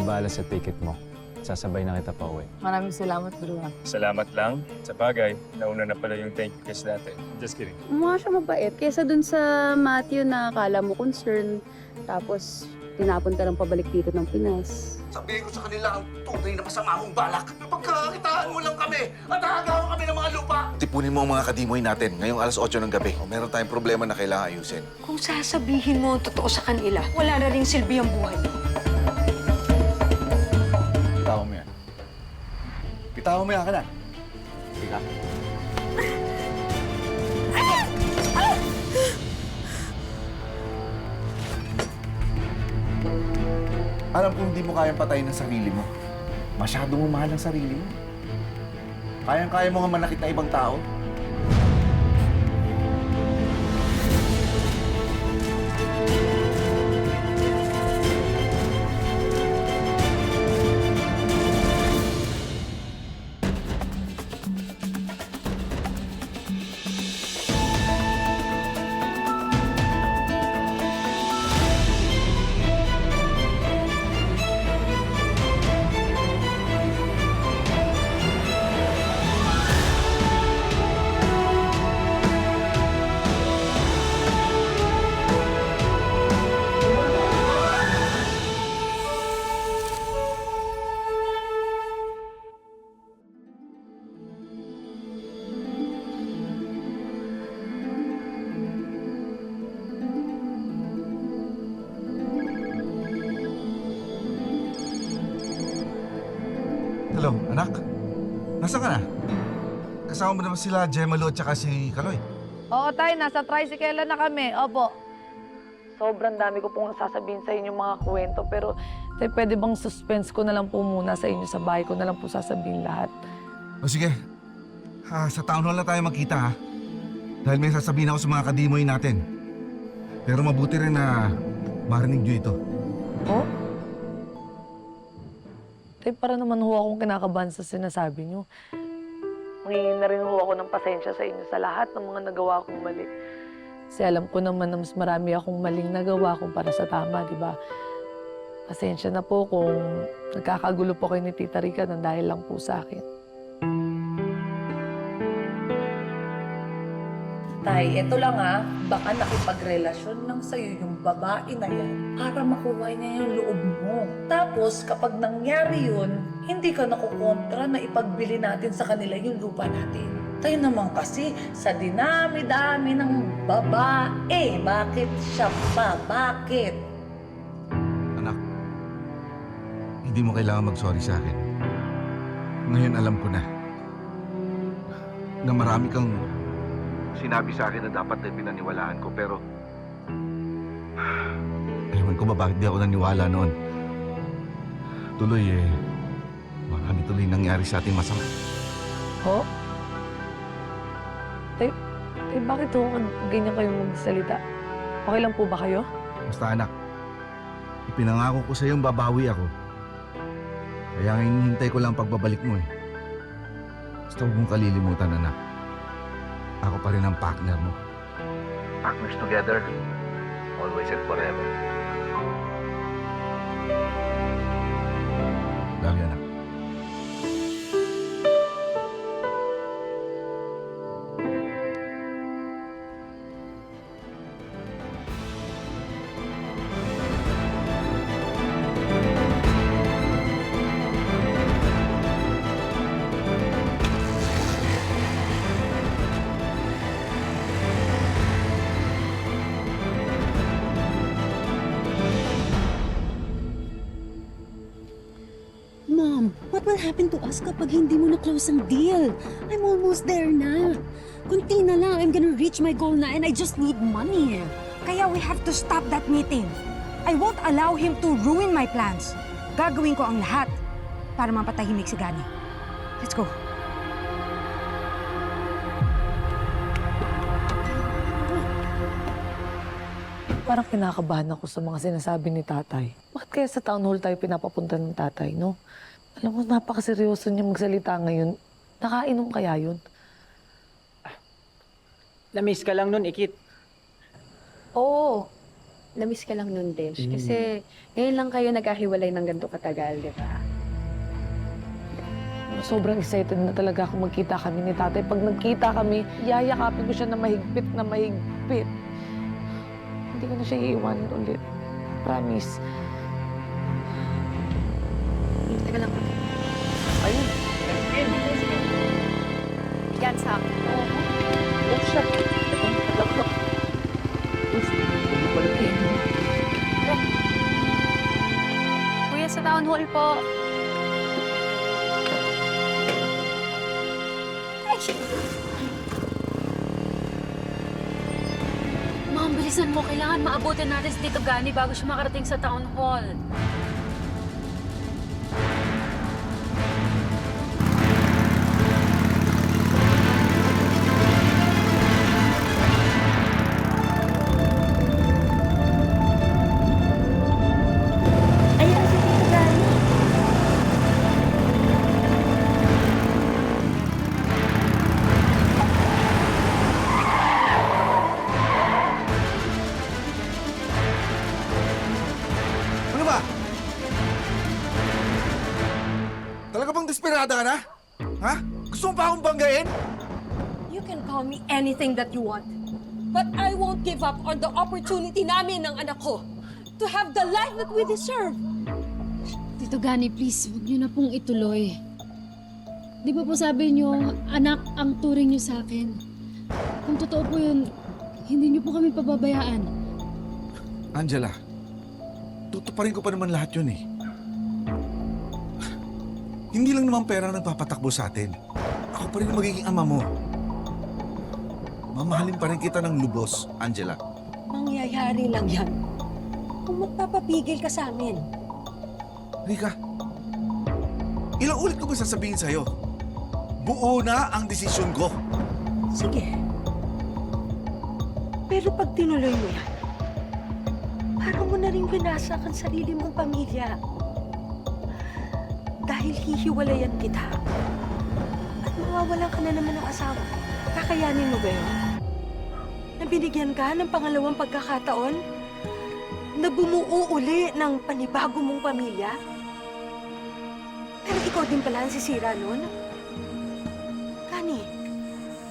na bahala sa ticket mo. Sasabay na kita pa uwi. Maraming salamat, bro. Salamat lang. Sa bagay, nauna na pala yung thank you kiss natin. Just kidding. Mukha siya mabait. Kesa dun sa Matthew na akala mo concern, tapos tinapunta lang pabalik dito ng Pinas. Sabihin ko sa kanila ang tunay na masama mong balak. Pagkakitaan mo lang kami at hahagawan kami ng mga lupa. Tipunin mo ang mga kadimoy natin ngayong alas 8 ng gabi. O meron tayong problema na kailangan ayusin. Kung sasabihin mo ang totoo sa kanila, wala na ring silbi ang buhay mo. Bitawan mo yan. Bitawan mo yan ka na. Sige. Alam kong hindi mo kayang patayin ang sarili mo. Masyado mo mahal ang sarili mo. Kayang-kaya mo nga manakit na ibang tao. Hello, anak. Nasaan ka na? Kasama mo naman sila Gemma Lo at saka si Kaloy. Oo, tay. Nasa tricycle na kami. Opo. Sobrang dami ko pong sasabihin sa inyo mga kwento, pero tay, pwede bang suspense ko na lang po muna sa inyo sa bahay ko na lang po sasabihin lahat. O sige, sa town hall na tayo magkita ha. Dahil may sasabihin ako sa mga kadimoy natin. Pero mabuti rin na marinig nyo ito. Oh? Tay, para naman ho akong kinakabahan sa sinasabi niyo. Mangingi na rin ho ako ng pasensya sa inyo sa lahat ng mga nagawa kong mali. Kasi alam ko naman na mas marami akong maling nagawa kumpara sa tama, di ba? Pasensya na po kung nagkakagulo po kayo ni Tita Rica nang dahil lang po sa akin. Tay, eto lang baka nakipagrelasyon lang sa'yo yung babae na yan para makuha niya yung loob mo. Tapos, kapag nangyari yun, hindi ka nakukontra na ipagbili natin sa kanila yung lupa natin. Tayo naman kasi, sa dinami-dami ng babae, bakit siya pa? Bakit? Anak, hindi mo kailangan mag-sorry sa akin. Ngayon alam ko na marami kang sinabi sa akin na dapat na pinaniwalaan ko, pero ewan ko ba bakit di ako naniwala noon. Tuloy marami tuloy nangyari sa ating masama. Ho? Tay, bakit ho ganyan kayong magsalita? Okay lang po ba kayo? Basta anak, ipinangako ko sa iyong babawi ako. Kaya ngayon hinihintay ko lang pagbabalik mo Basta huwag mong kalilimutan, anak. Ako pa rin ang partner mo. Partners together, always and forever. Love you, anak. Mom, what will happen to us kapag hindi mo na-close ang deal? I'm almost there na. Kunti na lang, I'm gonna reach my goal na and I just need money. Kaya we have to stop that meeting. I won't allow him to ruin my plans. Gagawin ko ang lahat para mapatahimik si Gani. Let's go. Parang kinakabahan ako sa mga sinasabi ni tatay. Bakit kaya sa town hall tayo pinapapunta ng tatay, no? Alam mo, napakaseryoso niya magsalita ngayon. Nakainom kaya yun? Na-miss ka lang nun, Ikit. Oo. na-miss ka lang nun, Desh. Kasi ngayon lang kayo nagkahiwalay ng ganito katagal, di ba? Sobrang excited na talaga ako magkita kami ni tatay. Pag nagkita kami, yayakapin ko siya na mahigpit na mahigpit. Hindi ko na siya iiwanan ulit. Promise. Teka lang. Ayun. Yan sa akin. Oh, siya. Kuya, sa town hall po. Ma'am, bilisan mo. Kailangan maabutin natin si Tito Gani bago siya makarating sa town hall. Ayan si Tito Gani. Ano ba? Talaga bang desperada ka na? Ha? Gusto mo pa akong banggain? You can call me anything that you want. But I won't give up on the opportunity namin ng anak ko to have the life that we deserve. Tito Gani, please, huwag niyo na pong ituloy. Di ba po sabi niyo, anak ang turing niyo sa akin? Kung totoo po yun, hindi niyo po kami pababayaan. Angela, tutuparin ko pa naman lahat yun eh. Hindi lang naman pera ang nagpapatakbo sa atin. Ako pa rin ang magiging ama mo. Mamahalin pa rin kita ng lubos, Angela. Mangyayari lang yan kung magpapapigil ka sa amin. Rika, ilang ulit ko ba sasabihin sa'yo? Buo na ang desisyon ko. Sige. Pero pag tinuloy mo yan, parang mo na rin winasak ang sarili mong pamilya. Dahil hihiwalayan kita. At mawawalan ka na naman ng asawa. Kakayanin mo ba yun? Na binigyan ka ng pangalawang pagkakataon? Na bumuo uli ng panibago mong pamilya? Pero ikaw din pala ang sisira nun? Kani,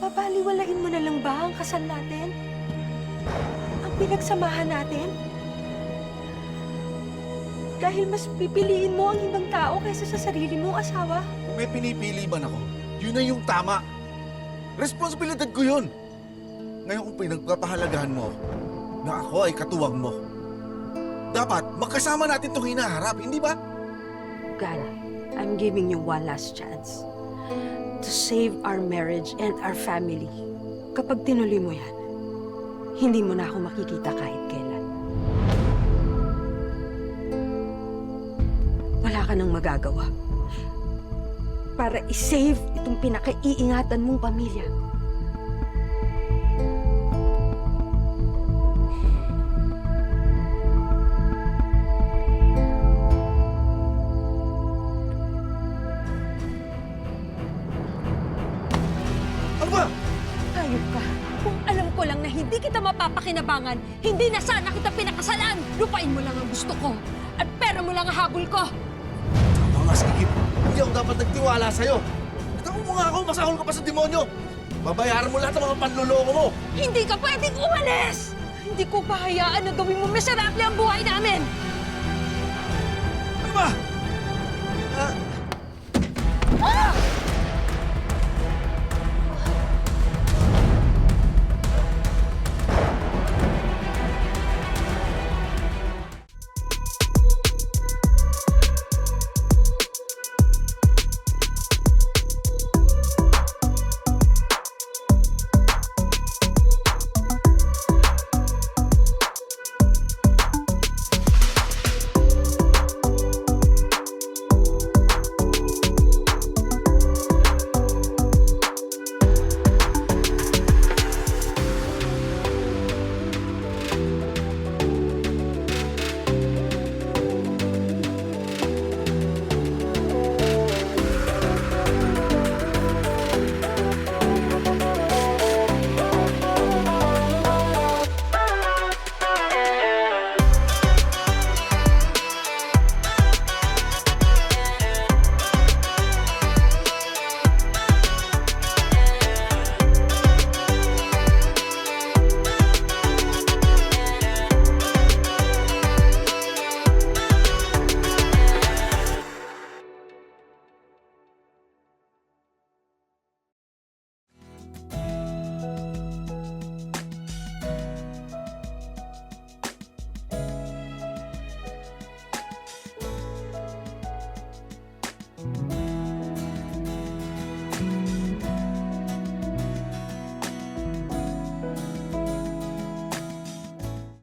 babaliwalain mo na lang ba ang kasal natin? Ang pinagsamahan natin? Dahil mas pipiliin mo ang ibang tao kaysa sa sarili mong asawa? Kung may pinipili man ako, yun na yung tama. Responsibilidad ko yun. Ngayon kung pinagpapahalagahan mo na ako ay katuwang mo, dapat magkasama natin itong hinaharap, hindi ba? Gana, I'm giving you one last chance to save our marriage and our family. Kapag tinuloy mo yan, hindi mo na ako makikita kahit kailan. Wala ka nang magagawa para isave itong pinakaiingatan mong pamilya. Ano ba? Hayop ka. Kung alam ko lang na hindi kita mapapakinabangan, hindi na sana kita pinakasalan. Lupain mo lang ang gusto ko. At pera mo lang ang habol ko. Tama nga, Sigit. Hindi ako dapat nagtiwala sa'yo. Natawa mo nga ako, masahol ka pa sa demonyo. Babayaran mo lahat ng mga panluloko mo. Hindi ka pwedeng umalis! Hindi ko pahayaan na gawin mo miserable ang buhay namin!